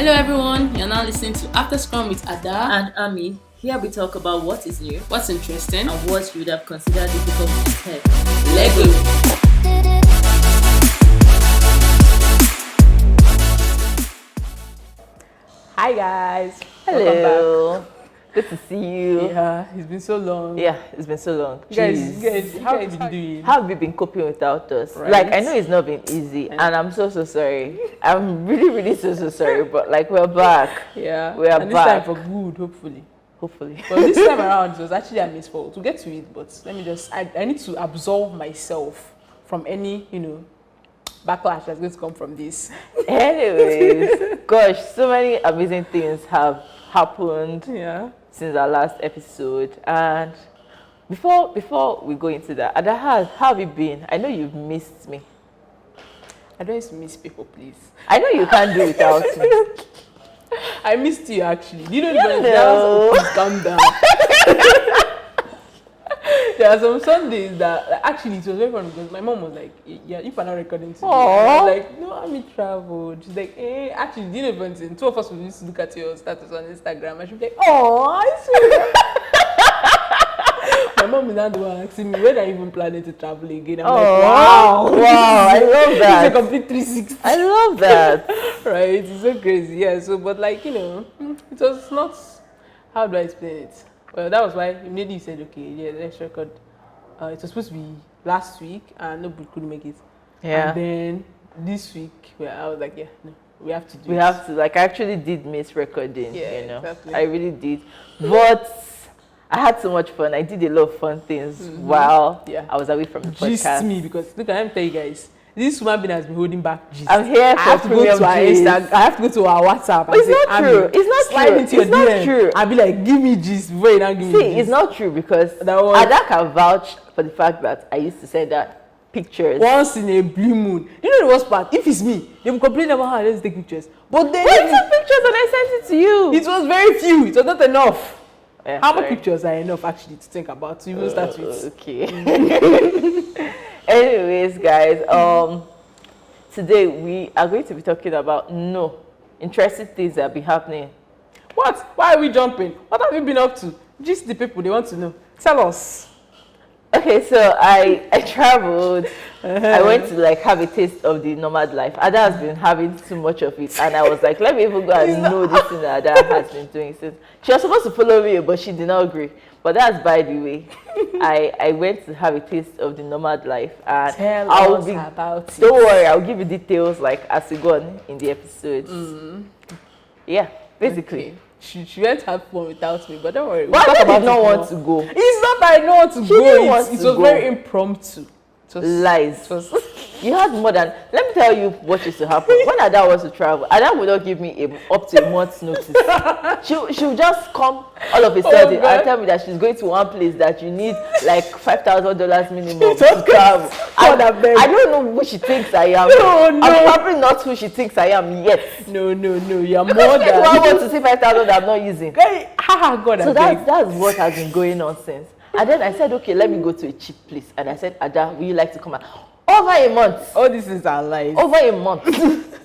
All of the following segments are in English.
Hello everyone, you're now listening to After Scrum with Ada and Ami. Here we talk about what is new, what's interesting, and what you would have considered difficult instead. Let's go! Hi guys. Hello. Good to see you. Yeah, it's been so long. Yeah, it's been so long. You guys, how have you been doing? How have you been coping without us? Right. Like, I know it's not been easy, and I'm so sorry. I'm really so sorry, but like, we're back. Yeah, we are and back. this time for good, hopefully. But this time around, it was actually a misfault. To get to it, but let me just, I need to absolve myself from any, backlash that's going to come from this. Anyways, gosh, so many amazing things have happened since our last episode. And before we go into that, Ada, how have you been? I know you've missed me. I don't used to miss people, please. I know you can't do without me. I missed you actually. Do you know the calm down. There are some Sundays that actually it was very funny because my mom was like, "Yeah, if I'm not recording today," I was like, "No, I'm traveled." She's like, "Eh, actually, do you know something? Two of us will used to look at your status on Instagram, and she'll be like, "Oh, I swear." My mom is not the one asking me when I even planning to travel again. I'm like, wow, I love that. It's a complete 360. I love that. Right? It's so crazy. Yeah. So, but like it was not. How do I explain it? Well, that was why immediately you said, okay, yeah, let's record. It was supposed to be last week, and nobody couldn't make it. Yeah. And then this week, I was like, yeah, no, we have to do it. We have to. Like, I actually did miss recording. Yeah, exactly. I really did. But I had so much fun. I did a lot of fun things while I was away from the podcast. Gist me, because look, I'm telling you guys, this woman being has been holding back gist. I'm here for I have to go to our Instagram. I have to go to our WhatsApp. It's not true. It's not true. It's not true. I'll be like, give me gist before you now give me gist. See, it's not true because Ada can vouch for the fact that I used to send that pictures once in a blue moon. You know the worst part? If it's me, they will complain about how I just take pictures. But then I took pictures and I sent it to you. It was very few. It was not enough. Yeah, how many pictures are enough actually to think about to even start with? Okay. Anyways, guys, today we are going to be talking about interesting things that have been happening. What? Why are we jumping? What have you been up to? Just the people, they want to know. Tell us. Okay, so I traveled. I went to have a taste of the nomad life. Ada has been having too much of it, and I was like, let me even go and know this thing that Ada has been doing since. She was supposed to follow me, but she did not agree. But that's by the way. I went to have a taste of the nomad life, and tell us about it. Don't worry, I'll give you details as we go on in the episodes. Yeah, basically. Okay. She went to have fun without me, but don't worry. But I did not want to go. It's not that I don't want to go. It was very impromptu. Lies. You had more than. Let me tell you what used to happen. When Ada was to travel, Ada would not give me up to a month's notice. She would just come all of a sudden and tell me that she's going to one place that you need like $5,000 minimum to travel. I don't know who she thinks I am. No. I'm probably not who she thinks I am yet. No. You're more than. I want to see 5,000 that I'm not using. God, so that's what has been going on since. And then I said, okay, let me go to a cheap place. And I said, Ada, would you like to come out? Over a month. Oh, this is our life. Over a month.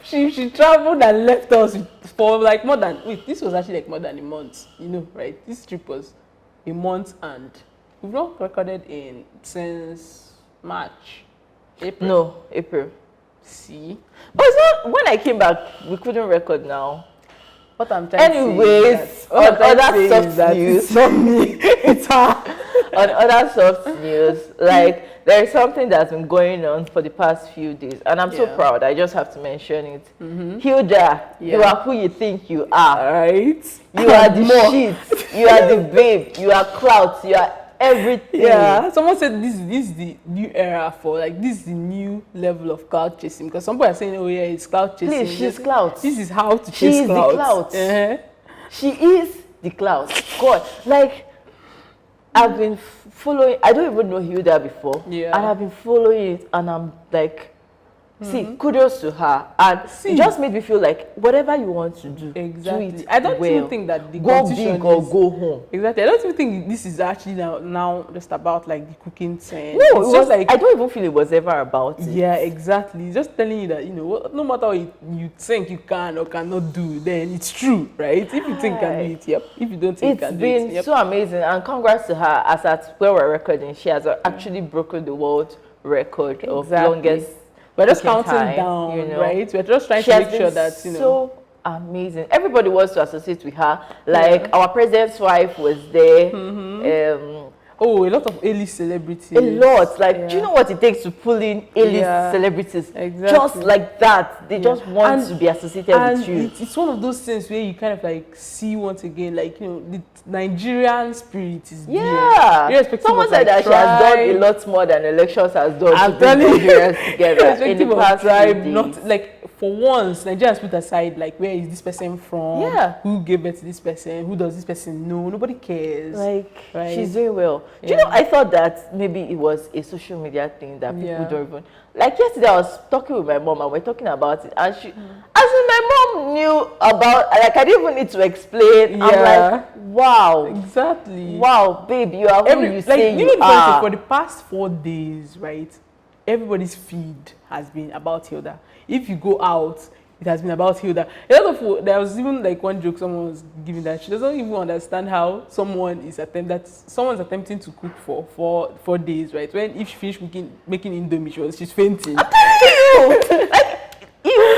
she traveled and left us for like more than, this was actually like more than a month. Right? This trip was a month, and we've not recorded since March. April. No, April. See? But it's not, when I came back, we couldn't record now. What I'm trying to say on other soft news, it's not me, it's her. On other soft news, there is something that's been going on for the past few days, and I'm so proud. I just have to mention it. Hilda, you are who you think you are. Right? You are the shit. You are the babe. You are clout. You are everything. Yeah. Someone said this is the new era for this is the new level of cloud chasing, because some people are saying, oh yeah, it's cloud chasing. Please, she's clout. This is how to chase clout. She is the clout. God, I've been following. I don't even know Hilda before. Yeah. And I've been following it, and I'm like, See, kudos to her, and it just made me feel like whatever you want to do, Exactly. do it I don't well. even think that the Go competition big or is, go home. exactly. I don't even think this is actually now just about like the cooking thing. No, It's it was just like, I don't even feel it was ever about it. yeah, exactly. It's just telling you that, you know, no matter what you think you can or cannot do, then it's true, right? If you think you can do it, yep. If you don't think you It's can do it, been yep. so amazing, and congrats to her. As at where we're recording, she has actually broken the world record of longest. We're just cooking counting time, down, you know. right? We're just trying She to has make sure been that, you know. so amazing. Everybody wants to associate with her. Like our president's wife was there. Oh, a lot of A-list celebrities. A lot. Like, do you know what it takes to pull in A-list celebrities? Exactly. Just like that. They just want to be associated with you. It's one of those things where you kind of like see once again, like, you know, the Nigerian spirit is there. Irrespective Someone of, said like, that she has done a lot more than elections has done I'm to bring telling you. Nigerians together in the Irrespective of past tribe, few not days. like for once, Nigerians put aside like where is this person from? Yeah. Who gave birth to this person? Who does this person know? Nobody cares. Like, right? she's doing well. Do you know, I thought that maybe it was a social media thing that people don't even... Like yesterday, I was talking with my mom and we're talking about it, and she... As in, my mom knew about... Like, I didn't even need to explain. I'm like, wow. Exactly. Wow, babe, you are who you say you are. For the past 4 days, right, everybody's feed has been about Hilda. If you go out, it has been about Hilda. A lot of, there was even like one joke someone was giving that she doesn't even understand how someone's attempting to cook for 4 days, right? When if she finished making indomie, she's fainting. You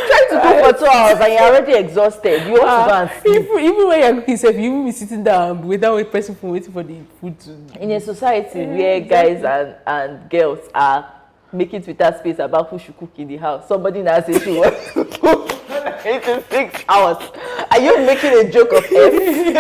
try to cook for 2 hours and you're already exhausted. You want to go and sleep. Even when you're cooking, so you will be sitting down without pressing phone, waiting for the food to... In a society where guys and girls are making Twitter space about who should cook in the house, somebody now says she wants to cook in 6 hours. Are you making a joke of it?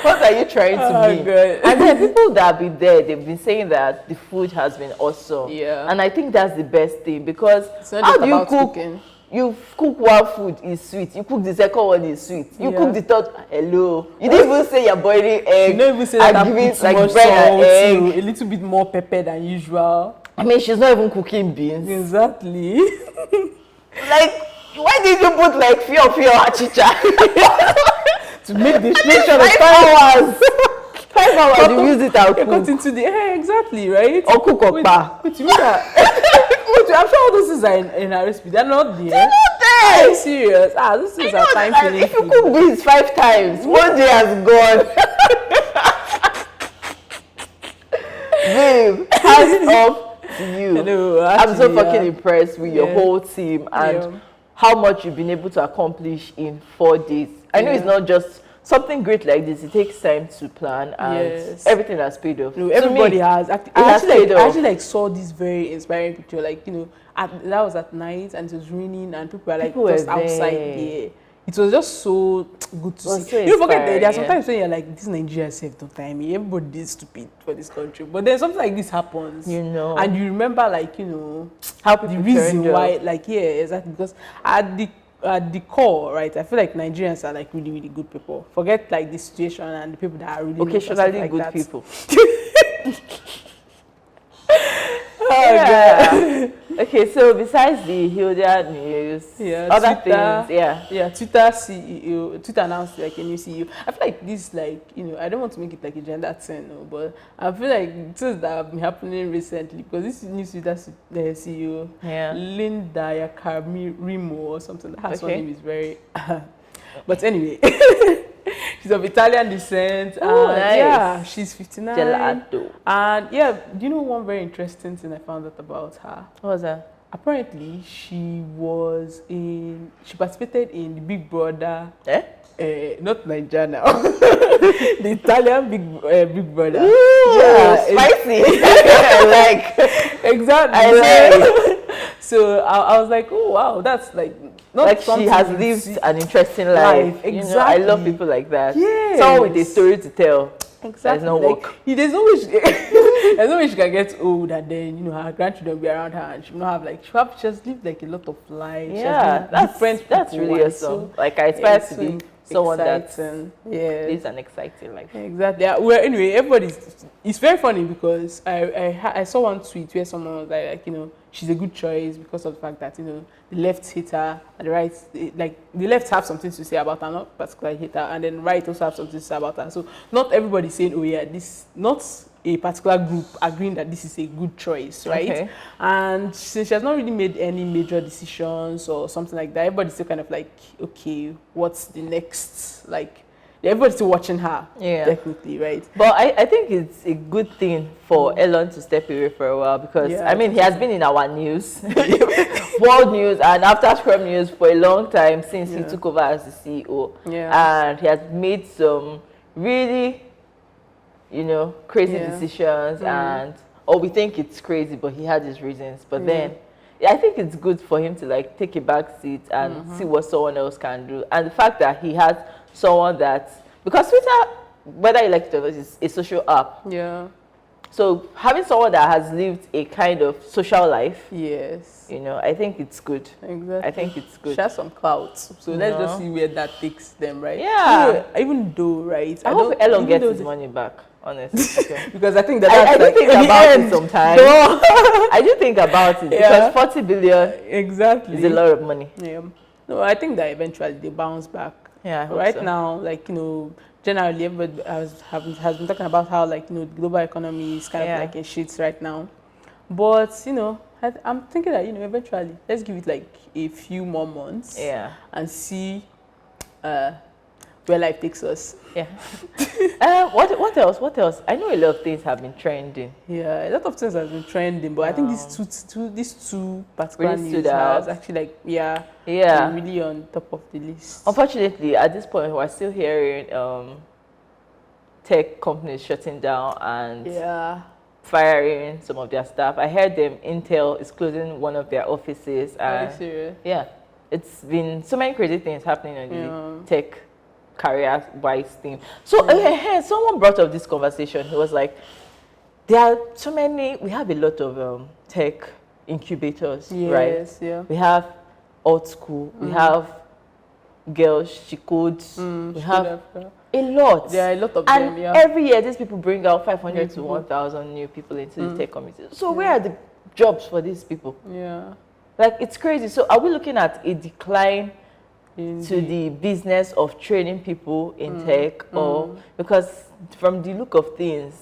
What are you trying to mean? God. And there are people that have been there, they've been saying that the food has been awesome. Yeah. And I think that's the best thing, because how do you cook? Cooking. You cook one food is sweet, you cook the second one is sweet, you cook the third, hello. You didn't even say you're boiling egg. You don't even say that giving put like much bread and salt, egg. a little bit more pepper than usual. I mean, she's not even cooking beans. Exactly. Like, why did you put like fear achicha? To make the make sure 5 hours. 5 hours you use it and cut cook. into the exactly, right? Or cook or pa. Wait, you mean that? Wait, I'm sure all those things are in our recipe. They're not there. They're not Are there. you serious? Those things are time And filling if you food. cook beans 5 times, 1 day has gone. Babe, hands off to you. Hello, I'm so actually, fucking impressed with your whole team and how much you've been able to accomplish in 4 days. I know it's not just something great like this. It takes time to plan, and everything has paid off. No, everybody has. I actually like saw this very inspiring picture. Like, you know, that was at night and it was raining and people were like just outside there. It was just so good to see. So you forget that there are inspiring, sometimes when you're like, this Nigeria safe, don't time me. Everybody is stupid for this country. But then something like this happens. You know. And you remember, like, you know, how the reason why, like, exactly. Because at the core, right, I feel like Nigerians are like really, really good people. Forget like the situation and the people that are really occasionally like good that. people. God. Okay, so besides the Hilda news, other things, Twitter CEO, Twitter announced like a new CEO. I feel like this, like, you know, I don't want to make it like a gender thing, no, but I feel like things that have been happening recently, because this new Twitter CEO, Linda Yakarimo or something, her name is very, but anyway. She's of Italian descent. Oh, nice. Yeah, she's 59. Gelato. And yeah, do you know one very interesting thing I found out about her? What was that? Apparently, she participated in the Big Brother. Not Nigeria now. The Italian Big Brother. Ooh, spicy. I like. Exactly. I like. So I was like, oh wow, that's like not like she has lived an interesting life. Exactly. You know, I love people like that. Yes. Someone with a story to tell. Exactly. There's no work. There's no way she can get old and then, you know, her grandchildren will be around her and she will not have like she has lived like a lot of life. Yeah, that's really awesome. Like I aspire to be someone that exciting. Yes. lives an exciting life. Exactly. Yeah. Well, anyway, everybody's. It's very funny because I saw one tweet where someone was like, she's a good choice because of the fact that the left hate her and the right, like the left have something to say about her, not particularly hate her, and then right also have something to say about her. So not everybody's saying, oh yeah, this not a particular group agreeing that this is a good choice, right? Okay. And since she has not really made any major decisions or something like that, everybody's still kind of like, okay, what's the next, like. Everybody's still watching her, technically, right? But I think it's a good thing for Elon to step away for a while because, he has been in our news, world news and after Scrum news for a long time since he took over as the CEO. Yeah. And he has made some really, crazy decisions or we think it's crazy, but he had his reasons. But then, I think it's good for him to like take a back seat and see what someone else can do. And the fact that he has someone because Twitter, whether you like it or not, is a social app. Yeah. So having someone that has lived a kind of social life, yes, I think it's good. Exactly. I think it's good. Share some clouds. So let's just see where that takes them, right? Yeah. Even though, right? I hope Elon gets his money back. Honestly, okay. Because I think that I do like, think about it sometimes. I do think about it because 40 billion exactly is a lot of money. Yeah. No, I think that eventually they bounce back. Yeah. I hope Right so. now, like generally everybody has been talking about how like the global economy is kind of like in shits right now. But I'm thinking that eventually let's give it like a few more months. Yeah. And see where life takes us. Yeah. What else? What else? I know a lot of things have been trending. Yeah, a lot of things have been trending, but I think these two particular Really news stood out. has actually like really on top of the list. Unfortunately, at this point, we're still hearing tech companies shutting down and firing some of their staff. I heard Intel is closing one of their offices. Are you serious? Yeah, it's been so many crazy things happening on the tech career-wise thing. So someone brought up this conversation. He was like, there are so many, we have a lot of tech incubators, right? Yeah. We have old school, we have girls, she codes, we have a lot. There are a lot of and them, every year these people bring out 500 to 1,000 new people into the tech community. So where are the jobs for these people? Yeah. Like, it's crazy. So are we looking at a decline to the business of training people in tech, or because from the look of things,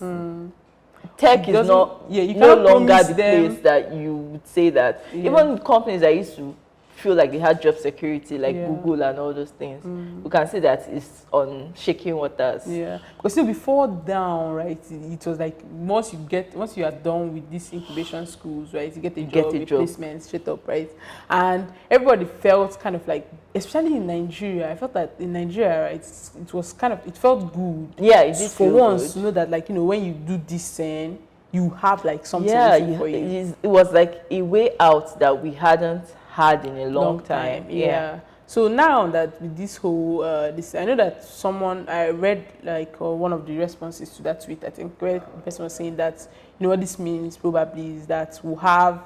tech is no longer the place that you would say that even companies that used to feel like they had job security, like Google and all those things, we can see that it's on shaking waters. Yeah, because before down, right, it was like once you are done with these incubation schools, right, you get a job, placement straight up, right, and everybody felt kind of like, especially in Nigeria, I felt that in Nigeria, right, it felt good. Yeah, it did for feel once good. To know that like when you do this thing, you have like something for you. It was like a way out that we hadn't had in a long time. Yeah. So now that with this whole I know that I read like one of the responses to that tweet, I think, where the person was saying that what this means probably is that we'll have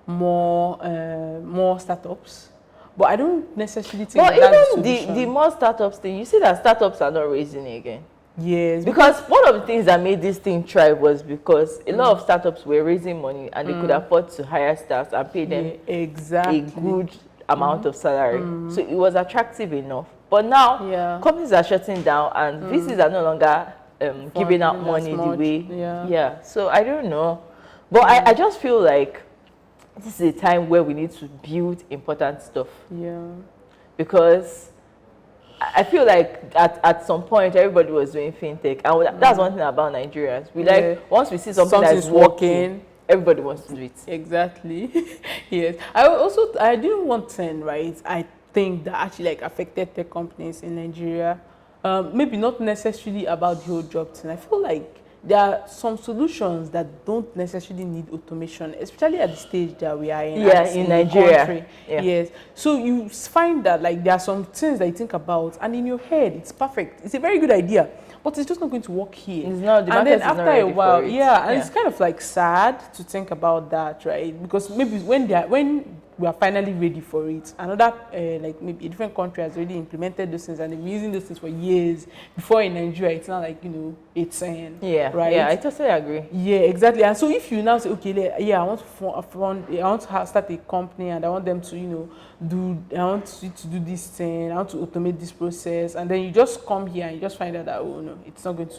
more startups. But I don't necessarily think that's the solution. the more startups thing, you see that startups are not raising again. Yes. Because one of the things that made this thing thrive was because a lot of startups were raising money and they could afford to hire staff and pay them a good amount of salary. So it was attractive enough. But now companies are shutting down and VCs are no longer giving out money the way. Yeah. So I don't know. But I just feel like this is a time where we need to build important stuff. Yeah. Because I feel like at some point everybody was doing fintech, and that's one thing about Nigerians. We once we see something that's working, everybody wants to do it. Exactly. Yes. I do one thing, right? I think that actually like affected tech companies in Nigeria. Maybe not necessarily about the whole job thing. I feel like there are some solutions that don't necessarily need automation, especially at the stage that we are in. In Nigeria. Country. Yes. So you find that like there are some things that you think about, and in your head it's perfect. It's a very good idea, but it's just not going to work here. It's not. And then after a while, it's kind of like sad to think about that, right? Because maybe when we are finally ready for it. Another like maybe a different country has already implemented those things and they've been using those things for years. Before in Nigeria, it's not like, you know, it's saying, right? Yeah, I totally agree. Yeah, exactly. And so if you now say, okay, yeah, I want to start a company and I want them to, you know, I want you to do this thing, I want to automate this process, and then you just come here and you just find out that, oh no, it's not going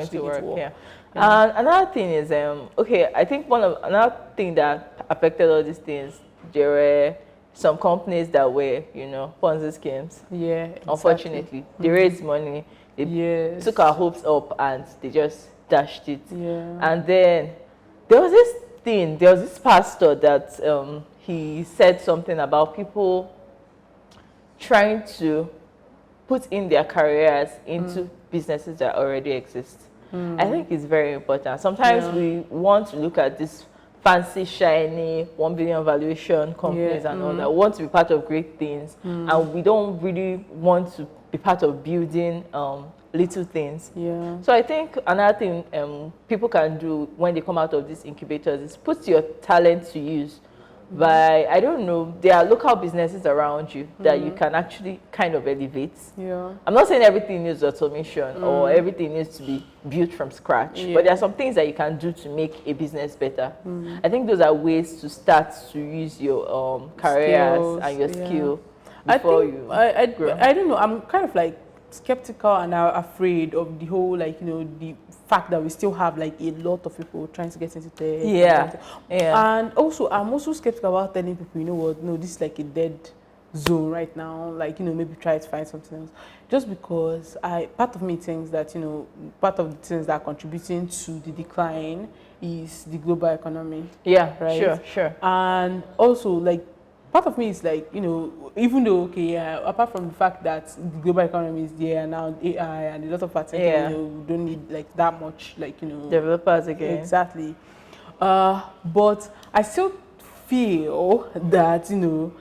to work. Yeah. And another thing is, okay, I think another thing that affected all these things, there were some companies that were, you know, Ponzi schemes. Yeah, exactly. Unfortunately, they raised money, they took our hopes up, and they just dashed it. Yeah. And then there was this pastor that he said something about people trying to put in their careers into businesses that already exist. I think it's very important. Sometimes we want to look at this fancy, shiny, 1 billion valuation companies and all that. We want to be part of great things, and we don't really want to be part of building little things. Yeah. So I think another thing people can do when they come out of these incubators is put your talent to use. By, I don't know, there are local businesses around you that you can actually kind of elevate. Yeah. I'm not saying everything needs automation or everything needs to be built from scratch, but there are some things that you can do to make a business better. I think those are ways to start to use your careers Skills, and your skill I before think, you grow. I don't know, I'm kind of like skeptical and afraid of the whole, like, you know, the fact that we still have like a lot of people trying to get into tech. Yeah. And also, I'm also skeptical about telling people, you know what, no, this is like a dead zone right now. Like, you know, maybe try to find something else. Just because part of me thinks that, you know, part of the things that are contributing to the decline is the global economy. Yeah, right? Sure. And also, like, part of me is like, you know, even though, apart from the fact that the global economy is there and now AI and a lot of parts, you know, we don't need like that much, like, you know, developers again. Exactly. But I still feel that, you know,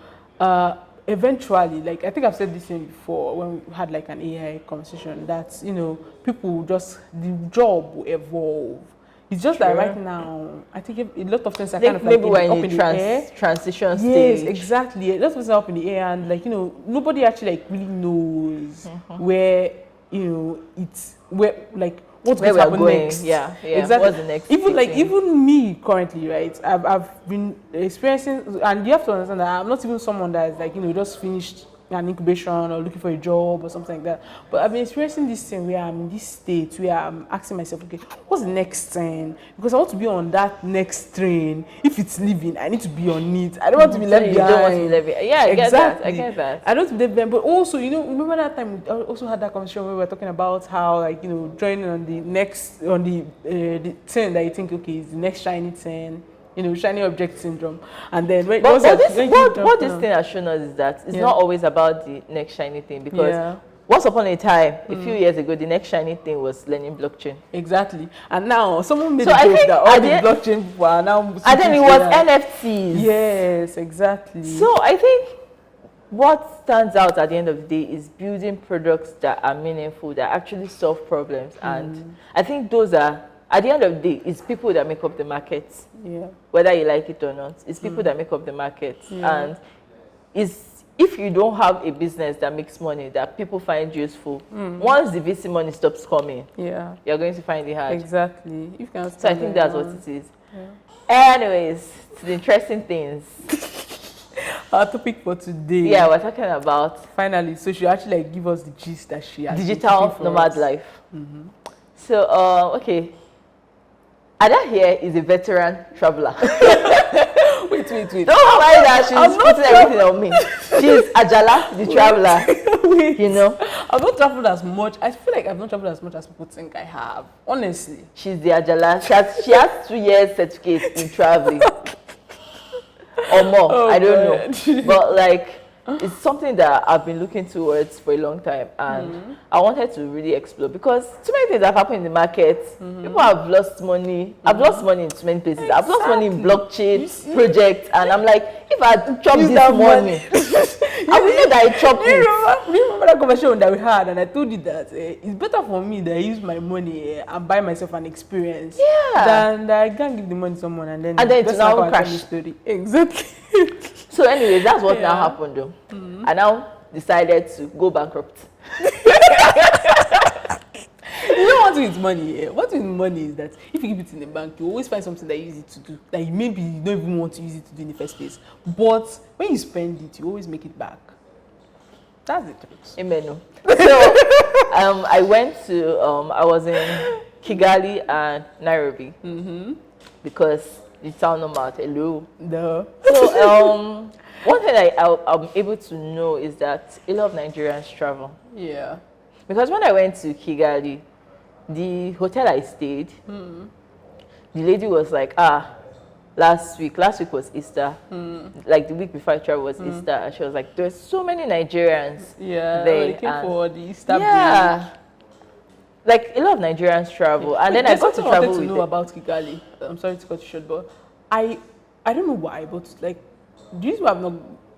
eventually, like, I think I've said this thing before when we had like an AI conversation, that, you know, the job will evolve. It's just that right now, I think a lot of things are kind of like maybe we're up in the air. Transition stage. Yes, exactly. A lot of things are up in the air, and like, you know, nobody actually like really knows where, you know, it's where, like, what's going to happen next. Yeah, exactly. What's the next even me currently, right? I've been experiencing, and you have to understand that I'm not even someone that is like, you know, just finished an incubation or looking for a job or something like that. But I've been experiencing this thing where I'm in this state where I'm asking myself, okay, what's the next thing? Because I want to be on that next train. If it's leaving, I need to be on it. I don't want to be left behind. You don't want to be left behind. Yeah, exactly. I get that. I don't want to be left behind. But also, you know, remember that time we also had that conversation where we were talking about how, like, you know, joining on the next, on the thing that you think, okay, is the next shiny thing. You know, shiny object syndrome. And then what this thing has shown us is that it's not always about the next shiny thing, because once upon a time, a few years ago, the next shiny thing was learning blockchain. Exactly. And now someone made a joke that all the blockchain people are now... And then it was NFTs. Yes, exactly. So I think what stands out at the end of the day is building products that are meaningful, that actually solve problems. And I think those are, at the end of the day, it's people that make up the market. Yeah. Whether you like it or not, it's people that make up the market. And if you don't have a business that makes money, that people find useful, once the VC money stops coming, you're going to find it hard. Exactly. You can so I think that's what it is. Anyways, to the interesting things. Our topic for today. Yeah, we're talking about... Finally, so she actually like give us the gist that she has. Digital nomad life. So, okay. Ada here is a veteran traveler. Wait. Don't mind that she's putting everything on me. She's Ajala, the traveler. You know? I've not traveled as much. I feel like I've not traveled as much as people think I have. Honestly. She's the Ajala. She has 2 years certificate in traveling. Or more. I don't know. But like, it's something that I've been looking towards for a long time, and I wanted to really explore, because too many things have happened in the market. People have lost money. I've lost money in too many places. I've lost money in blockchain projects, and I'm like, if I chop this money, I will know that I chopped it. Remember that conversation that we had, and I told you that it's better for me that I use my money and buy myself an experience than that I can't give the money to someone and then it's now crash. Story. Exactly. So anyways, that's what now Yeah. happened though. I now decided to go bankrupt. You know what with money? What with money is that if you keep it in the bank, you always find something that you use it to do that you maybe you don't even want to use it to do in the first place. But when you spend it, you always make it back. That's the truth. Amen. No. So I went to I was in Kigali and Nairobi because the town no matter hello. The So one thing I'm able to know is that a lot of Nigerians travel. yeah. Because when I went to Kigali, the hotel I stayed, the lady was like, last week was Easter. Like the week before I traveled was Easter. And she was like, there's so many Nigerians Yeah, there. they came and for the Easter yeah. Like a lot of Nigerians travel. And then I got to I travel wanted to with know them. about Kigali. I'm sorry to cut you short, but I don't know why, but like these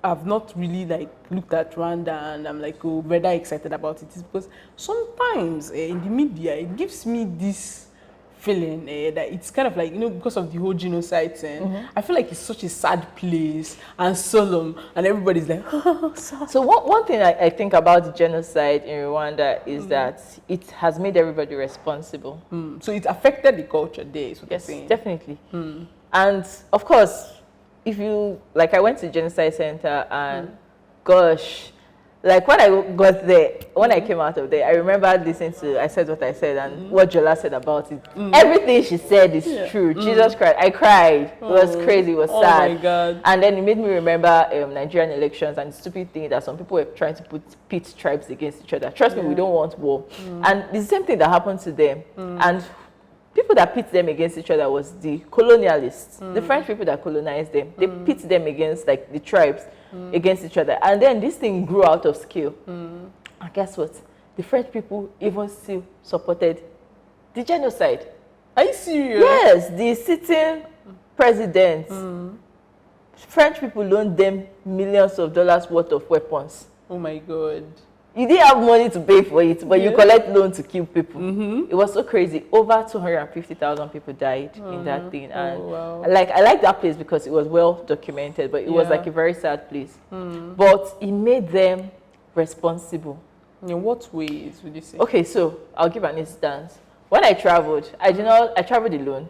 I've not really like looked at Rwanda and I'm like rather excited about it is because sometimes in the media it gives me this feeling that it's kind of like, you know, because of the whole genocide thing, I feel like it's such a sad place and solemn and everybody's like, oh, sad. So one thing I think about the genocide in Rwanda is that it has made everybody responsible. So it affected the culture there, is what Yes, you're saying. definitely. And of course, if you, like I went to Genocide Center and gosh, like when I got there, when I came out of there, I remember listening to, I said what I said and what Jola said about it. Everything she said is true. Jesus Christ, I cried. It was crazy, it was sad. Oh my God. And then it made me remember Nigerian elections and the stupid thing that some people were trying to pit tribes against each other. Trust me, we don't want war. And it's the same thing that happened to them. And people that pit them against each other was the colonialists, the French people that colonized them. They pit them against like the tribes against each other, and then this thing grew out of scale. And guess what? The French people even still supported the genocide. Are you serious? Yes, the sitting president. French people loaned them millions of dollars worth of weapons. Oh my God. You didn't have money to pay for it, but you collect loan to kill people. It was so crazy. Over 250,000 people died in that thing. And wow. I like that place because it was well documented, but it was like a very sad place. But it made them responsible. In what ways would you say? Okay, so I'll give an instance. When I traveled, I traveled alone.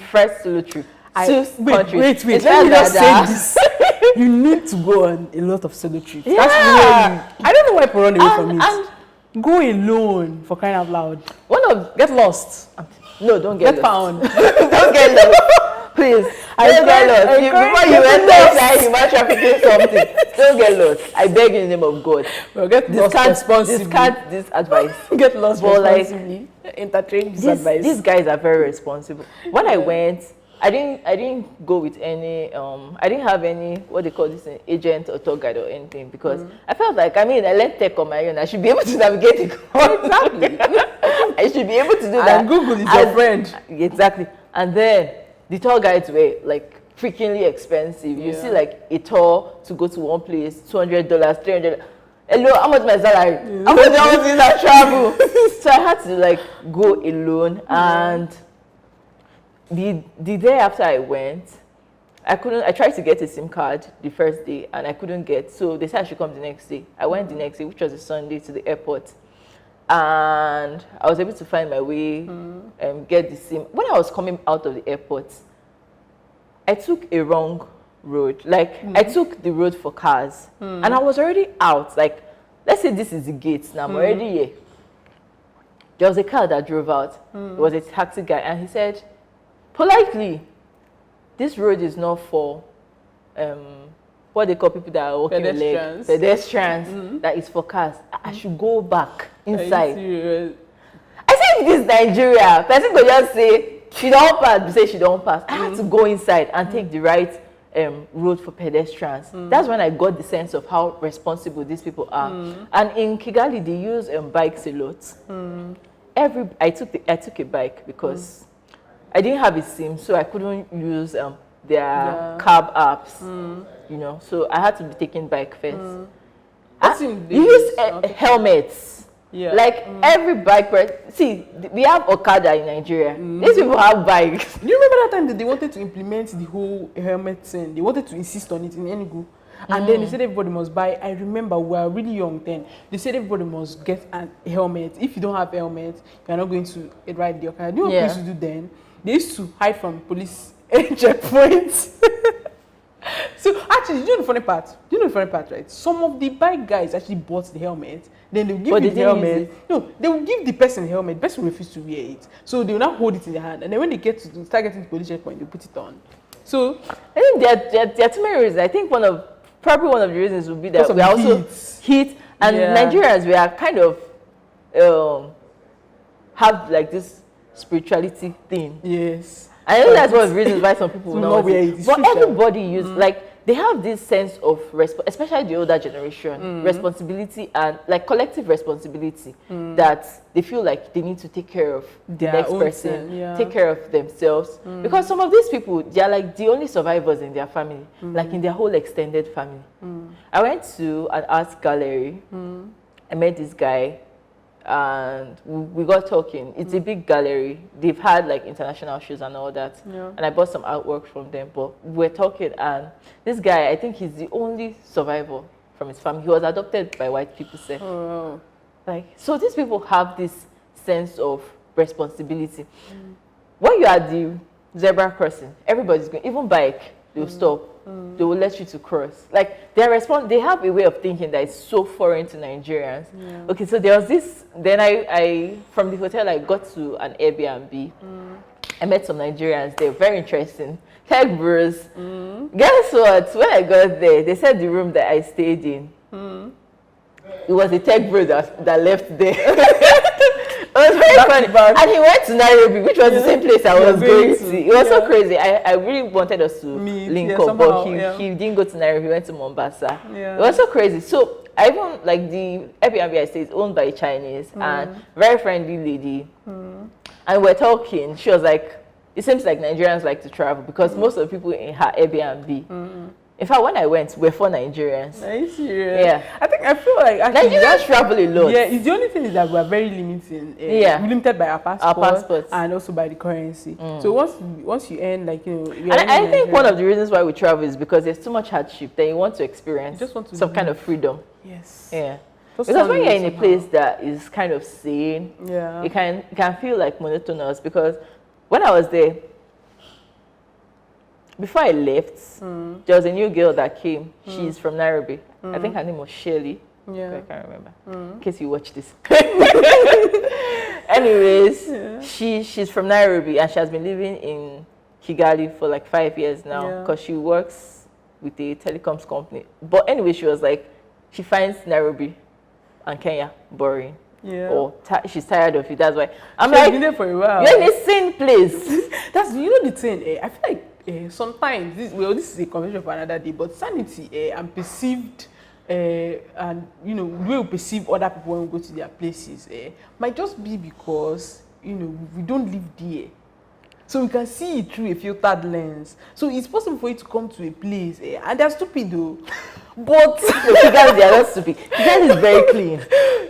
First solo trip. Two countries. Wait. It's Let me not just that- say this. You need to go on a lot of solo trips. Yeah. That's really, I don't know why people run away from it. And Go alone, for crying out loud. get lost. No, don't get Get lost. found. Don't get lost. Please. Don't get lost. Before you enter inside human trafficking something, don't get lost. I beg in the name of God. Well, get lost responsibly. Discard this advice. Get lost But, like, responsibly. Interchange this advice. These guys are very responsible. When I went, I didn't go with any I didn't have any, what they call this, agent or tour guide or anything, because I felt like, I learned tech on my own. I should be able to navigate it. Exactly. I should be able to do that. And Google is your friend. Exactly. And then the tour guides were like freakingly expensive. You see like a tour to go to one place, $200, $300. Hello, how much my salary? How much I was in that travel? So I had to like go alone, and the day after I went, I tried to get a SIM card the first day and I couldn't get, so they said I should come the next day. I went the next day, which was a Sunday, to the airport, and I was able to find my way and get the SIM. When I was coming out of the airport, I took a wrong road. I took the road for cars, and I was already out. Like, let's say this is the gate now, I'm already here. There was a car that drove out. It was a taxi guy, and he said, politely, this road is not for what they call people that are walking with legs, pedestrians. That is for cars. I should go back inside. I said, this is Nigeria. Person could just say she don't pass. Say she don't pass. I had to go inside and take the right road for pedestrians. That's when I got the sense of how responsible these people are. And in Kigali, they use bikes a lot. I took a bike because I didn't have a SIM, so I couldn't use their cab apps, you know. So I had to be taking bike first. You use helmets. Yeah. Like every bike see, we have Okada in Nigeria. These people have bikes. Do you remember that time that they wanted to implement the whole helmet thing? They wanted to insist on it in Enugu. And then they said everybody must buy. I remember we were really young then. They said everybody must get a helmet. If you don't have a helmet, you're not going to ride your car. You know what police used to do then? They used to hide from police checkpoints. So actually, you know the funny part? Right? Some of the bike guys actually bought the helmet. Then they will give you the helmet. No, they will give the person the helmet. The person will refuse to wear it. So they will not hold it in their hand. And then when they start getting to the police checkpoint, they put it on. So I think there are too many reasons. I think probably one of the reasons would be that we are also heat and Nigerians, we are kind of have like this spirituality thing. Yes. I know that's one of the reasons why some people will not wear it. But everybody they have this sense of especially the older generation, responsibility and like collective responsibility that they feel like they need to take care of the next person, take care of themselves. Because some of these people, they are like the only survivors in their family, like in their whole extended family. I went to an art gallery. I met this guy. And we got talking. It's a big gallery. They've had like international shows and all that. And I bought some artwork from them. But we're talking, and this guy, I think he's the only survivor from his family. He was adopted by white people. Like, so these people have this sense of responsibility. When you are the zebra crossing, everybody's going. Even bike, they'll stop. They will let you to cross. Like they have a way of thinking that is so foreign to Nigerians. Okay, so there was this. Then I from the hotel I got to an Airbnb. I met some Nigerians. They're very interesting. Tech bros. Guess what? When I got there, they said the room that I stayed in. It was a tech bro that left there. It was very funny. And he went to Nairobi, which was the same place I was going to. It was so crazy. I really wanted us to link up, but he didn't go to Nairobi, he went to Mombasa. It was so crazy. So I even like the Airbnb I stayed is owned by a Chinese and very friendly lady. And we're talking. She was like, it seems like Nigerians like to travel because most of the people in her Airbnb. In fact, when I went, we're 4 Nigerians. Are you serious? Yeah. I feel like actually Nigerians travel a lot. Yeah, it's the only thing is that we're very limited. We're limited by our passports and also by the currency. So once you earn, like, you know, and I think one of the reasons why we travel is because there's too much hardship that you want to experience some kind of freedom. Yes. Yeah. Because when you're in a place that is kind of sane, it can feel like monotonous. Because when I was there, before I left, there was a new girl that came. She's from Nairobi. I think her name was Shirley. I can't remember. In case you watch this. Anyways, she's from Nairobi and she has been living in Kigali for like 5 years now because she works with a telecoms company. But anyway, she was like, she finds Nairobi and Kenya boring. Or she's tired of it. That's why I'm like, been there for a while. You're in a sane place. That's the thing. I feel like sometimes this is a conversation for another day, but sanity and perceived and the way we perceive other people when we go to their places might just be because we don't live there, so we can see it through a filtered lens. So it's possible for you to come to a place and they're stupid though. But Kigali, they are not stupid. Kigali is very clean.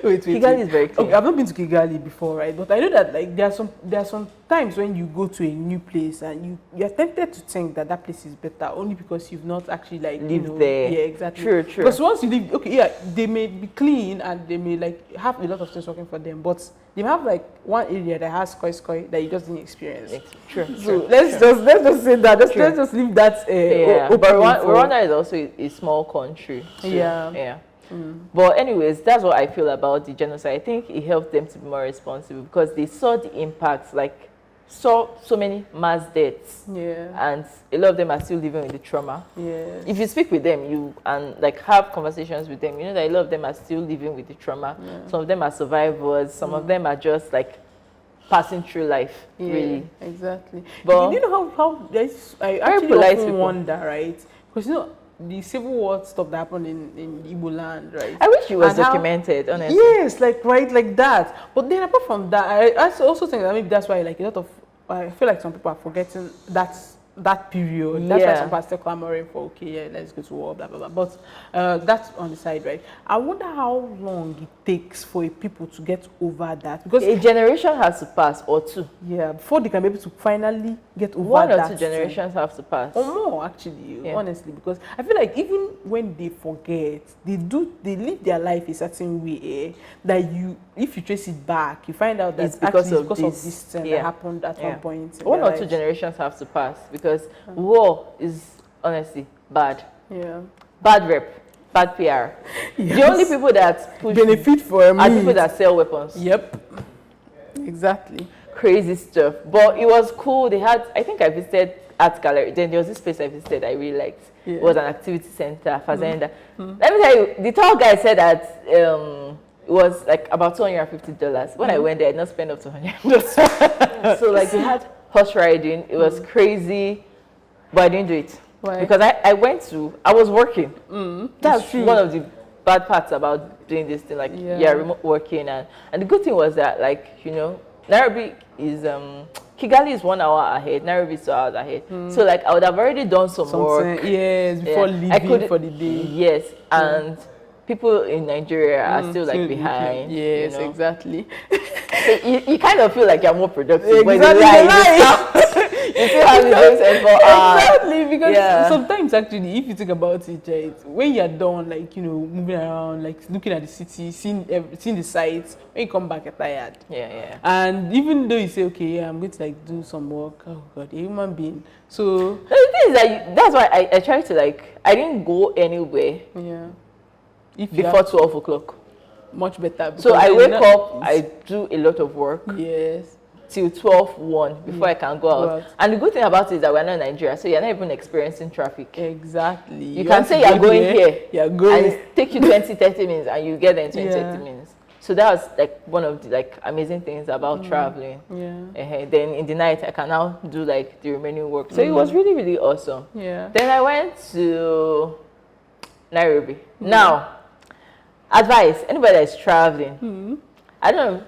Kigali is very clean. Okay, I've not been to Kigali before, right? But I know that like there are some times when you go to a new place and you're tempted to think that place is better only because you've not actually lived there. Yeah, exactly. True. Because once you live, they may be clean and they may like have a lot of things working for them, but they have like one area that has koi that you just didn't experience. True. So let's just say that. Let's just leave that. But Rwanda is also a small country. So, But anyways, that's what I feel about the genocide. I think it helped them to be more responsible because they saw the impacts, like saw so many mass deaths. And a lot of them are still living with the trauma. If you speak with them, and like have conversations with them, you know that a lot of them are still living with the trauma. Some of them are survivors. Some of them are just like passing through life. Really. Exactly. But you know how I actually often wonder, right? Because the civil war stuff that happened in Igbo land, right? I wish it was documented, honestly. Yes, like that. But then apart from that, I also think that maybe that's why like a lot of I feel like some people are forgetting that period. That's why some people are still clamoring for let's go to war, blah blah blah. But that's on the side, right? I wonder how long it takes for people to get over that, because a generation has to pass or two. Before they can be able to finally get over one or that two thing. generations have to pass. Or more, actually, Yeah. honestly, because I feel like even when they forget, they live their life a certain way, that if you trace it back, you find out that It's because actually of this. this thing Yeah. that happened at one point. In One their or two lives. generations have to pass because war is honestly bad. Yeah. Bad rep, bad PR. The Yes. only people that push Benefit for me. are people that sell weapons. Yep. Exactly. Crazy stuff. But it was cool. They had, I think I visited art gallery. Then there was this place I visited I really liked. Yeah. It was an activity center, Fazenda. Let me tell you, the tall guy said that it was like about $250. When I went there, I did not spend up to $100. So like they had horse riding. It was crazy, but I didn't do it. Why? Because I was working. That's true. one of the bad parts about doing this thing, like remote working, and the good thing was that, like, you know, Nairobi is Kigali is 1 hour ahead, Nairobi is 2 hours ahead. So like I would have already done some work. Yes, before leaving for the day. Yes, and people in Nigeria are still like behind. Yes, you know? exactly. So you kind of feel like you're more productive. Exactly. But you still have the same sense for Exactly, because yeah. sometimes actually, if you think about it, right, when you're done, like, you know, moving around, like looking at the city, seeing the sights, when you come back, you're tired. Yeah. And even though you say, okay, yeah, I'm going to like do some work, oh God, a human being. So the thing is that that's why I try to, like, I didn't go anywhere before 12 o'clock. Much better. So I wake up, I do a lot of work. Yes. Till 12:01 before I can go out. And the good thing about it is that we're not in Nigeria, so you're not even experiencing traffic. Exactly. You can say you're going here, you're going, and it take you 20-30 minutes, and you get there in 20-30 minutes. So that was like one of the like amazing things about traveling. Yeah. Then in the night, I can now do like the remaining work. So it was really, really awesome. Yeah. Then I went to Nairobi. Now, advice: anybody that is traveling, I don't know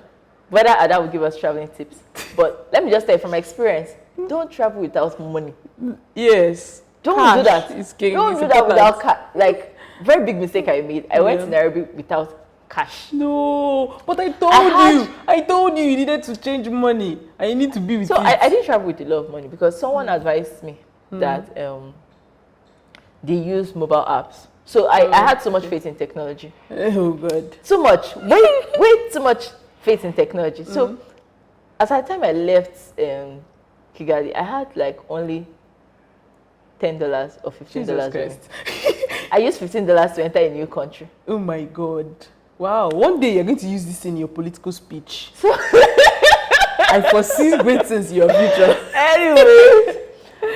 whether Ada will give us traveling tips, but let me just tell you from my experience, don't travel without money. Yes. Don't Cash do that. is king. Don't It's do that important. without cash. Like, very big mistake I made. I went to Nairobi without cash. No, but I told you you needed to change money. I need to be with So it. I didn't travel with a lot of money because someone advised me that they use mobile apps. So I had so much faith in technology. Oh God. Too much. Way too much faith in technology. So as at the time I left Kigali, I had like only $10 or $15. I used $15 to enter a new country. Oh my God. Wow. One day you're going to use this in your political speech. So I foresee great things in your future. anyway,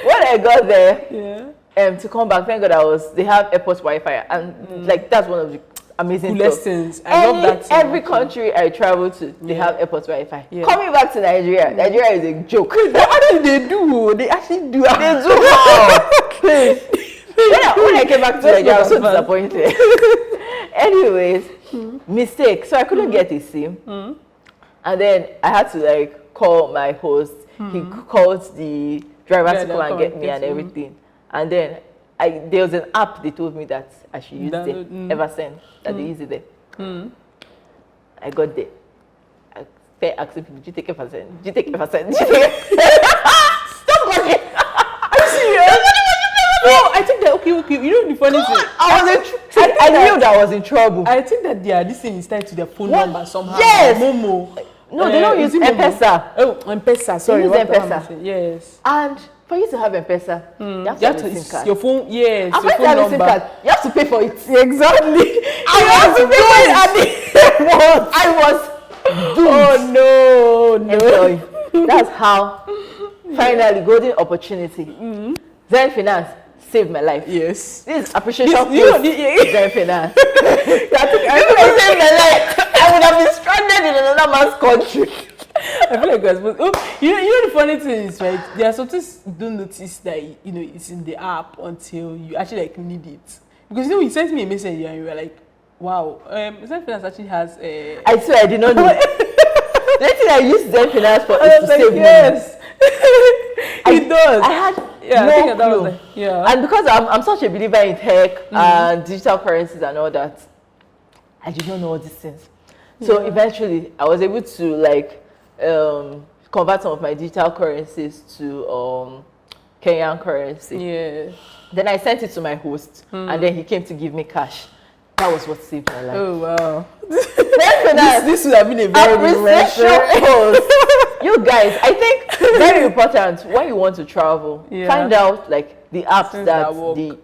when I got there, to come back, thank God they have airport Wi-Fi, and like that's one of the amazing lessons. I love that. Every country I travel to, they have airport Wi-Fi. Yeah. Coming back to Nigeria, Nigeria is a joke. What actually they do? They actually do. They do how? Please. When I came back to Nigeria, I was so disappointed. Anyways, mistake. So I couldn't get a SIM, and then I had to like call my host. He called the driver to come and get me and everything. And then there was an app they told me that I should use there, Eversend, that they use it there. I got there. I started asking people, did you take Eversend? Did you take Eversend? Did you take Stop watching! Are you serious? No, I think that okay. You know the funny thing? I knew that I was in trouble. I think that this thing is tied to their phone number somehow. Yes. Momo. No, they don't use M-Pesa. Oh, M-Pesa. Sorry, use what M-Pesa. am I Yes. And for you to have M-Pesa, you have to have a SIM card. Your phone, yes. And your when you phone have a SIM number. card, you have to pay for it. Exactly. I have to pay for it at the I was doomed. Oh no. That's how finally golden opportunity. Zen Finance saved my life. Yes. This is appreciation Yes, post. Zen Finance. I saved my life. I would have been stranded in another man's country. I feel like we're supposed. Oh, you know the funny thing is, right? There are some things you don't notice that it's in the app until you actually like need it. Because when you sent me a message and you were like, "Wow, Zen Finance actually has a." I swear I did not know. The only thing I used Zen Finance for is to save yes. money. It does. I had I think no that was clue. like, yeah. And because I'm such a believer in tech and digital currencies and all that, I did not know all these things. So eventually, I was able to like convert some of my digital currencies to Kenyan currency. Yeah. Then I sent it to my host, and then he came to give me cash. That was what saved my life. Oh wow. This would have been a very big appreciation post. You guys, I think very important when you want to travel, Yeah. find out like the apps Things that that work.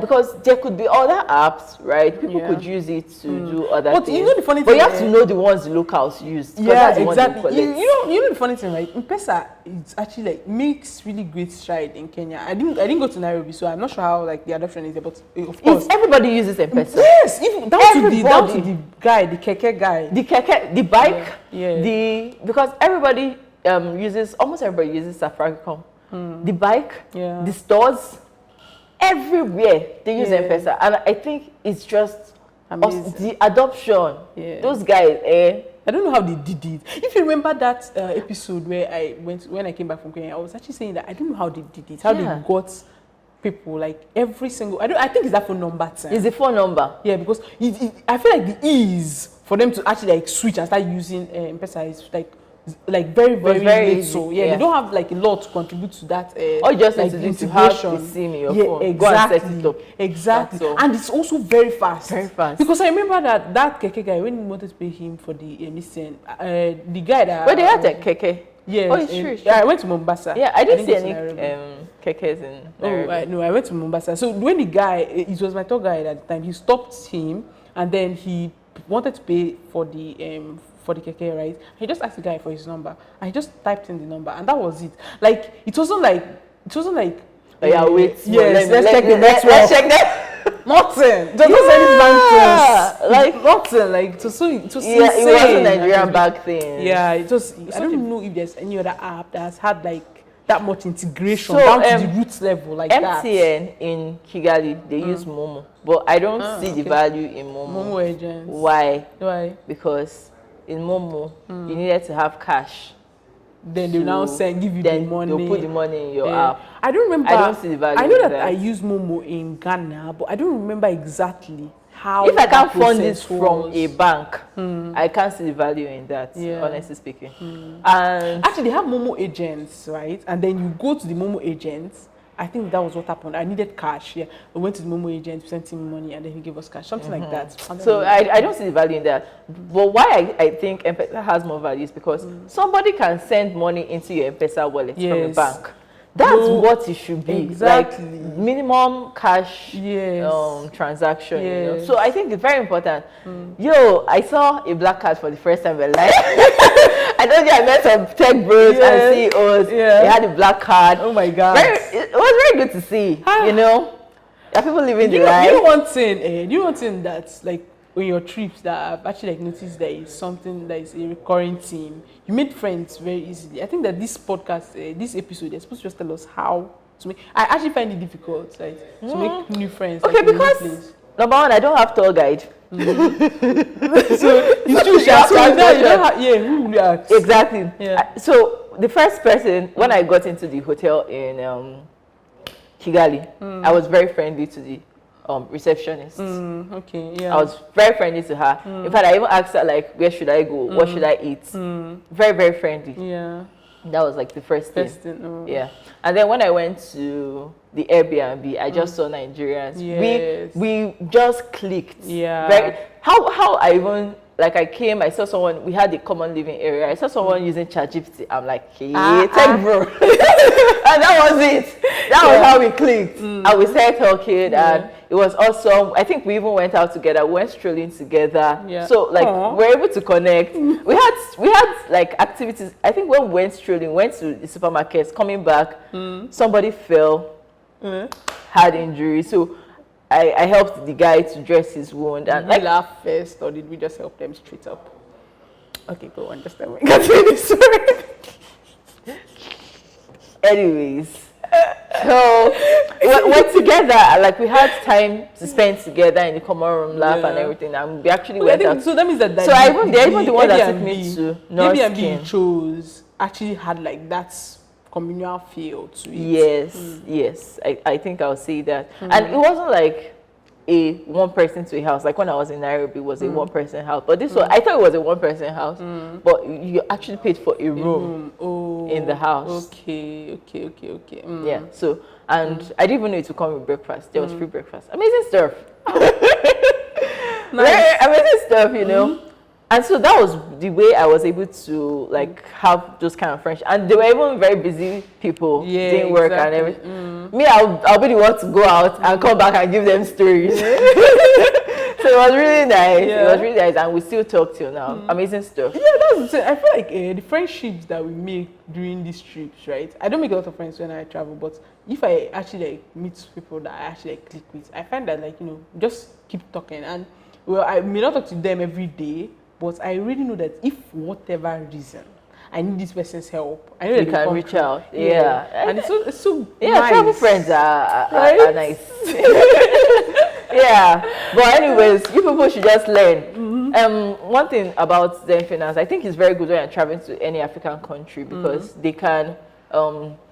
because there could be other apps, right? People Yeah. could use it to do other But things. you know the funny but you thing, have to know the ones the locals use. 'Cause Yeah, that's the one they exactly. collect. You know the funny thing, right? M-Pesa, it's actually like makes really great stride in Kenya. I didn't go to Nairobi, so I'm not sure how like the adoption is there, but of course. Everybody uses M-Pesa. Yes, even down to the Everybody. guy, the keke guy. The keke, the bike, Yeah. because everybody almost everybody uses Safaricom. The bike, Yeah. the stores, everywhere they use Yeah. M-Pesa, and I think it's just Amazing. the adoption. Yeah. Those guys, I don't know how they did it. If you remember that episode where when I came back from Kenya, I was actually saying that I don't know how they did it. How Yeah. they got people like every single. I think it's that phone number thing. It's the phone number. Yeah, because I feel like the ease for them to actually like switch and start using M-Pesa is like very very easy. so Yeah. they don't have like a lot to contribute to that. All you just like, need to do to have integration. the SIM in your Yeah, phone. exactly. Go and set it up. Exactly, That's all. and it's also very fast. Very fast. Because I remember that keke guy when he wanted to pay him for the listen, the guy that. But they had a keke. Yes. Oh, it's true. Yeah, I went to Mombasa. Yeah, I didn't see go to any Nairobi. kekes in Nairobi. No, I went to Mombasa. So when the guy, it was my tour guide at the time, he stopped him and then he wanted to pay for the keke, right? He just asked the guy for his number and he just typed in the number and that was it. Like it wasn't like Oh, yeah, wait. Yes, let's check the Let's network. check that. Nothing. Just don't send it bank to us. Like Nothing. Like it was yeah, it was a insane. Nigerian back thing. Yeah, it was. I don't know if there's any other app that has had like that much integration So, down to the roots level like that. MTN in Kigali, they use Momo, but I don't see the okay. value in Momo. Momo agents. Why? Why? Because in Momo, you needed to have cash. Then they will now give you the Then money. they'll put the money in your Yeah. app. I don't remember. I don't see the value I know in that, that. I use Momo in Ghana, but I don't remember exactly how. If I that can't fund it process from was. a bank, I can't see the value in that, Yeah. honestly speaking. And Actually, they have Momo agents, right? And then you go to the Momo agents. I think that was what happened. I needed cash. Yeah, we went to the Momo agent, sent him money, and then he gave us cash, something like that. so I don't see the value in that. But why I think M-Pesa has more value is because somebody can send money into your M-Pesa wallet from a Yes. bank. That's what it should be. Exactly. Like minimum cash Yes. transaction. You know? Yes. So I think it's very important. Yo, I saw a black card for the first time in life. I told you I met some tech bros Yes. and CEOs. Yeah. They had a black card. Oh my God. It was very good to see. You know, there are people living the You life. know one thing, one thing that's like on your trips that I've actually like noticed there is something that is a recurring theme. You make friends very easily. I think that this podcast, this episode, they're supposed to just tell us how to make. I actually find it difficult, like to make new friends. Okay, like, in a new because place. number one, I don't have tour guide. So you choose Yeah, so now you don't have, who will you ask? Exactly. Yeah. So the first person, when I got into the hotel in Kigali, I was very friendly to the receptionist. Okay, yeah. I was very friendly to her. In fact, I even asked her like, where should I go? What should I eat? Very, very friendly. Yeah. That was like the first thing. Testing. Yeah. And then when I went to the Airbnb, I just saw Nigerians. Yes. We just clicked. Yeah. How I even, like I came, I saw someone, we had a common living area. I saw someone using ChatGPT. I'm like, hey, tech bro. And that was it. That was how we clicked. And we started talking and it was awesome. I think we even went out together. We went strolling together. Yeah. So like Aww. we're able to connect. We had like activities. I think when we went strolling, went to the supermarkets, coming back, somebody fell, had injury. So I helped the guy to dress his wound and Did we laugh first or did we just help them straight up? Okay, go on, just tell me. Continue, sorry. anyways. So we're together. Like we had time to spend together in the common room, laugh and everything. And we actually went out. So that means that. So they're even the one that took me to North Airbnb Skin. chose actually had like that communal feel to it. Yes, yes. I think I'll say that. And it wasn't like a one person to a house. Like when I was in Nairobi, it was a one person house. But this one, I thought it was a one person house. But you actually paid for a room in the house. Okay. Yeah. So, and I didn't even know it would come with breakfast. There was free breakfast. Amazing stuff. Very amazing stuff, you know. And so that was the way I was able to like have those kind of friendships. And they were even very busy people doing work and everything. Me, I'll be the one to go out and come back and give them stories. So it was really nice. It was really nice, and we still talk till now. Amazing stuff. Yeah, that's the thing. I feel like the friendships that we make during these trips, right? I don't make a lot of friends when I travel, but if I actually like meet people that I actually like click with, I find that like, you know, just keep talking. And well, I may not talk to them every day, but I really know that if for whatever reason I need this person's help, I know You that can reach out. Yeah. And it's so Yeah, nice. travel friends are Right? nice. Yeah. But anyways, you people should just learn. One thing about Zen Finance, I think it's very good when you're traveling to any African country because they can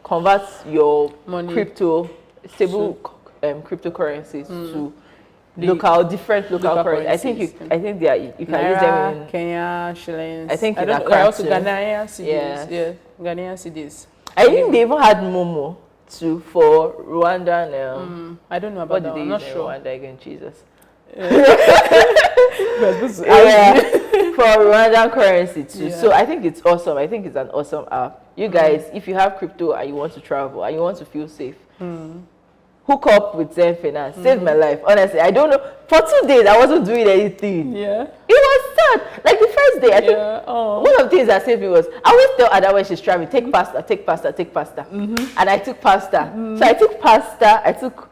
convert your Money. stable cryptocurrencies to different local currencies. I think they are, you can Naira, use them in Kenya, shillings. I think in I also Accra too. Ghanaian cedis. Yes. Yeah, Ghanaian cedis. I think they even had Momo too for Rwandan. I don't know What about did that. they I'm use not in sure. Rwanda again? Jesus. Yeah. For Rwandan currency too. Yeah. So I think it's awesome. I think it's an awesome app. You guys, if you have crypto and you want to travel and you want to feel safe, hook up with Zen Finance. Saved my life. Honestly, I don't know. For 2 days, I wasn't doing anything. Yeah. It was sad. Like the first day, I think one of the things that saved me was I always tell Ada when she's traveling, take pasta, take pasta, take pasta. And I took pasta. So I took pasta, I took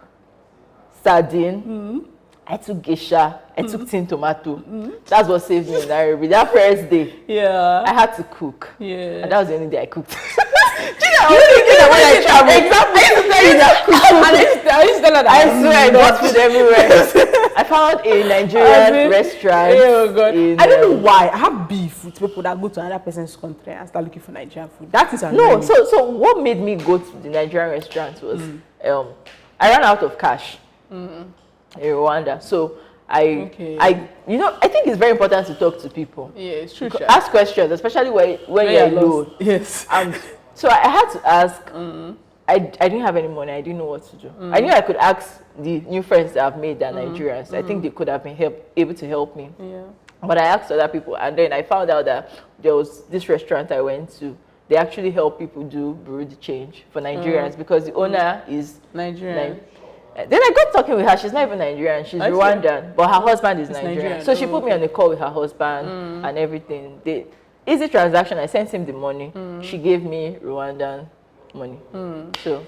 sardine, I took geisha, I took tin tomato. That's what saved me in Nairobi. That first day, Yeah. I had to cook. Yeah. And that was the only day I cooked. I was thinking that when I travel, exactly. I used to tell you that I used to tell her that. I swear I got food everywhere. I found a Nigerian restaurant. Oh God. In, I don't know why. I have beef with people that go to another person's country and start looking for Nigerian food. That is No, annoying. so what made me go to the Nigerian restaurant was I ran out of cash in Rwanda. So I think it's very important to talk to people. Yeah, it's true. Ask questions, especially when you're alone. Yes. So I had to ask. I didn't have any money. I didn't know what to do. I knew I could ask the new friends that I've made that are Nigerians. I think they could have been able to help me. Yeah. But I asked other people, and then I found out that there was this restaurant I went to. They actually help people do bureau de change for Nigerians because the owner is Nigerian. Then I got talking with her. She's not even Nigerian. She's Rwandan, but her husband is Nigerian. So she put me on a call with her husband and everything. Easy transaction. I sent him the money. She gave me Rwandan money. So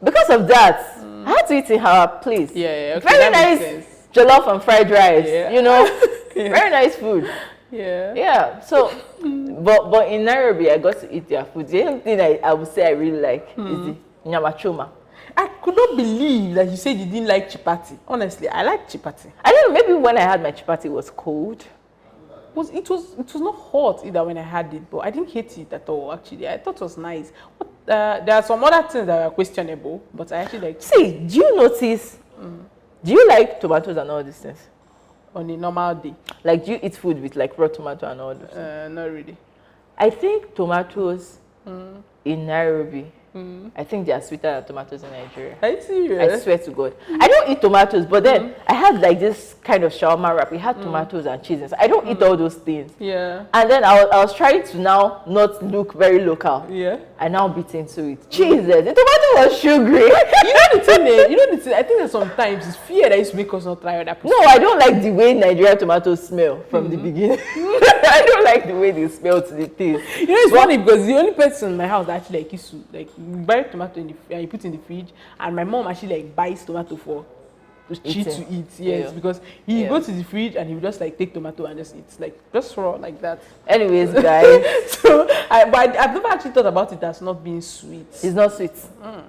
because of that, I had to eat in her place. Yeah. Okay, Very that makes nice sense. jollof and fried rice. Yeah. You know, very nice food. Yeah. Yeah. So, but in Nairobi, I got to eat their food. The only thing I would say I really like is the nyama choma. I could not believe that you said you didn't like chapati. Honestly, I like chapati. I don't know. Maybe when I had my chapati, it was cold. It was not hot either when I had it, but I didn't hate it at all. Actually, I thought it was nice. But there are some other things that are questionable, but I actually like. See, do you notice? Do you like tomatoes and all these things? On a normal day. Like, do you eat food with like raw tomato and all this? Not really. I think tomatoes in Nairobi, I think they are sweeter than tomatoes in Nigeria. Are you serious? I swear to God. I don't eat tomatoes, but then I had like this kind of shawarma wrap. It had tomatoes and cheese. So I don't eat all those things. Yeah. And then I was trying to now not look very local. Yeah. I now bit into it. Jesus, the tomato was sugary. You know the thing. I think that sometimes it's fear that used to make us not try other people. No, I don't like the way Nigerian tomatoes smell from the beginning. I don't like the way they smell to the taste. You know, it's funny because the only person in my house that actually like used to like buy tomato and you put it in the fridge, and my mom actually like buys tomato for cheat to eat. Yes, because he go to the fridge and he will just like take tomato and just eat like just raw like that. Anyways, guys, So I've never actually thought about it as not being sweet. it's not sweet.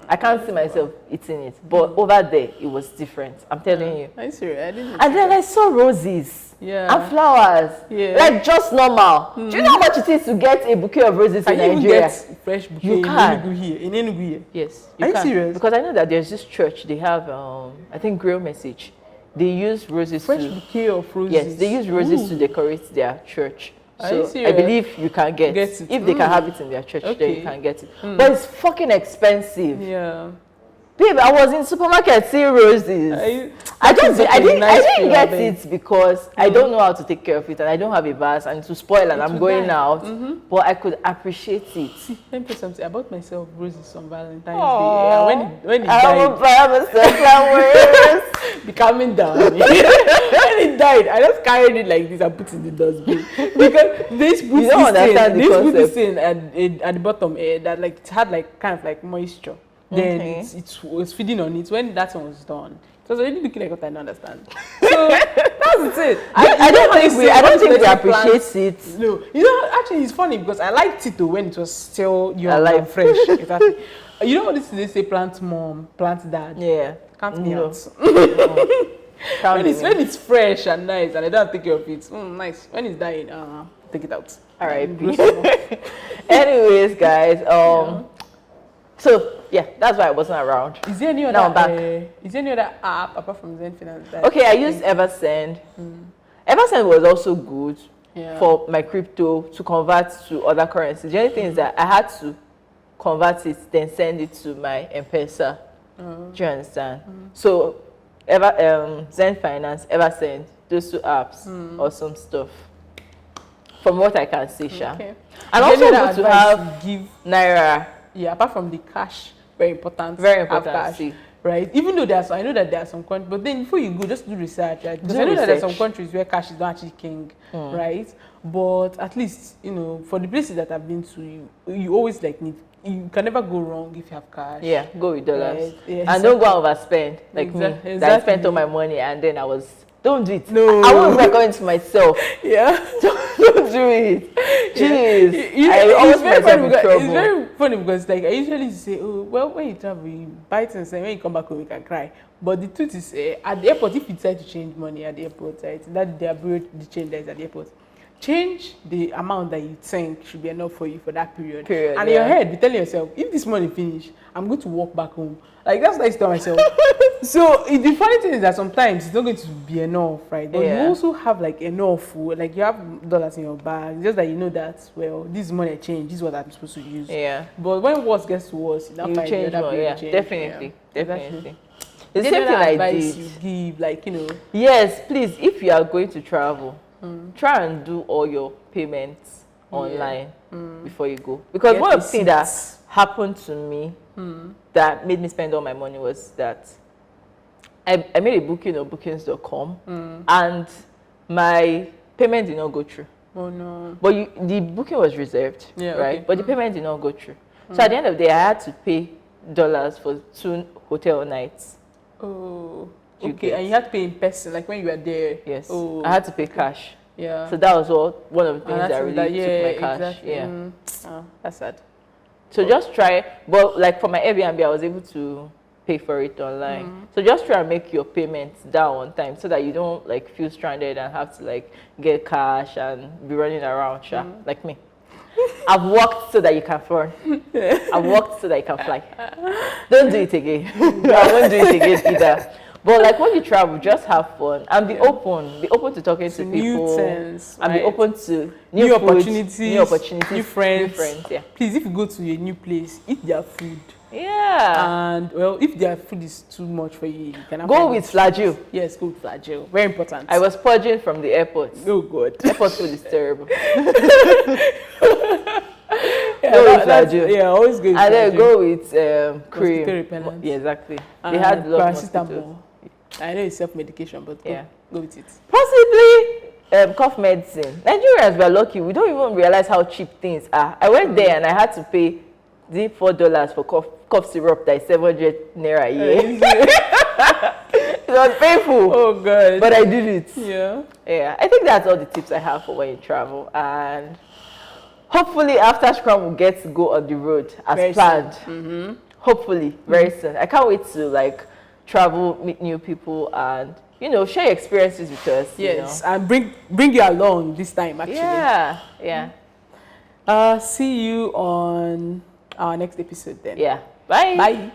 I can't see myself eating it, but over there it was different. I'm telling you. Are you serious? I didn't. And then I saw roses. Yeah. And flowers. Yeah. Like just normal. Do you know how much it is to get a bouquet of roses in Can you even Nigeria? get fresh bouquet You in can. Enugu here? In Enugu here? Yes. Are you can. serious? Because I know that there's this church, they have I think grill message. They use roses Fresh to bouquet of roses. yes, they use roses to decorate their church. Are So you I serious? believe you can get Get it. if they can have it in their church, then Okay. you can get it. But it's fucking expensive. Yeah. Babe, I was in supermarket seeing roses. I didn't get it because I don't know how to take care of it and I don't have a vase and to spoil and I'm going out. But I could appreciate it. See, let me tell you something. I bought myself roses on Valentine's Day. Aww. And when it I died, will buy myself flowers. be calming down. When it died, I just carried it like this and put it in the dustbin because this puts You don't understand the concept. this thing at the bottom that like it had like kind of like moisture. Then it was feeding on it. When that one was done, it was already looking like what I don't understand. So that's it. I don't think we appreciate it. No, you know, actually, it's funny because I liked it though when it was still young Alive. and fresh. Exactly. You know what this they say? Plant mom, plant dad. Yeah. Can't be No. out. No. when it's fresh and nice and I don't take care of it. Nice. When it's dying, take it out. All right. Anyways, guys. So yeah, that's why I wasn't around. Is there any other? Now I'm back. Is there any other app apart from Zen Finance? Okay, I used Eversend. Eversend was also good for my crypto to convert to other currencies. The only thing is that I had to convert it, then send it to my M-Pesa. Do you understand? So, Zen Finance, Eversend, those two apps, awesome stuff. From what I can see, Sha. Okay. And also good to have give Naira. Yeah, apart from the cash, very important. Very important. Cash, see. right? Even though I know that there are some countries, but then before you go, just do research, right? Because Do I know that there are research. some countries where cash is not actually king, right? But at least, you know, for the places that I've been to, you always like need. You can never go wrong if you have cash. Yeah, go with dollars. Right? Yeah, and don't go and overspend like me. Exactly. That I spent all my money and then don't do it. No. I won't recommend to myself. Yeah. Don't do it. Jeez. You know, I always put myself in it's trouble. very funny because like I usually say, oh well, when you travel, you buy things and when you come back home you can cry. But the truth is, at the airport, if you decide to change money at the airport, right, that they are the change that is at the airport. Change the amount that you think should be enough for you for that period. And in your head, be telling yourself, if this money finish, I'm going to walk back home. Like that's what I tell myself. So the funny thing is that sometimes it's not going to be enough, right? But you also have like enough, like you have dollars in your bag, just that you know that this money I change, this is what I'm supposed to use. Yeah. But when worse gets to worse, you You change more. Yeah, definitely, definitely. The Is same there thing any I advice did. you give, like, you know? Yes, please. If you are going to travel, try and do all your payments online before you go. Because one of the things that happened to me that made me spend all my money was that I made a booking on bookings.com and my payment did not go through. Oh no. But the booking was reserved, right? Okay. But the payment did not go through. So at the end of the day, I had to pay dollars for 2 hotel nights. Oh, You okay. get. And you had to pay in person, like when you were there. Yes. Oh. I had to pay cash. Yeah. So that was one of the things And that really took my cash. exactly. Yeah. Oh, that's sad. So just try, but like for my Airbnb, I was able to pay for it online. So just try and make your payments down on time so that you don't like feel stranded and have to like get cash and be running around, like me. I've worked so that you can fly. I've worked so that you can fly. Don't do it again. I won't do it again either. But like when you travel, just have fun and be open. Be open to talking to people. New things, and be right? open to New food, opportunities, new friends. Yeah. Please, if you go to a new place, eat their food. Yeah. And well, if their food is too much for you, you can Go with flagell. Yes, go with flagell. Very important. I was purging from the airport. Oh God. Airport food is terrible. Always go with And then flagell. go with cream. Mosquito repellent. Yeah, exactly. And They had a lot of mosquitoes. paracetamol. I know it's self-medication, but go with it. Possibly cough medicine. Nigerians were lucky. We don't even realize how cheap things are. I went there and I had to pay $4 for cough syrup that is 700 naira a year. It was painful. Oh God. But I did it. Yeah. Yeah, I think that's all the tips I have for when you travel. And hopefully after Scrum we'll get to go on the road as Very planned. Hopefully, very soon. I can't wait to like travel, meet new people and share your experiences with us. Yes, and bring you along this time actually. Yeah. See you on our next episode then. Yeah. Bye. Bye.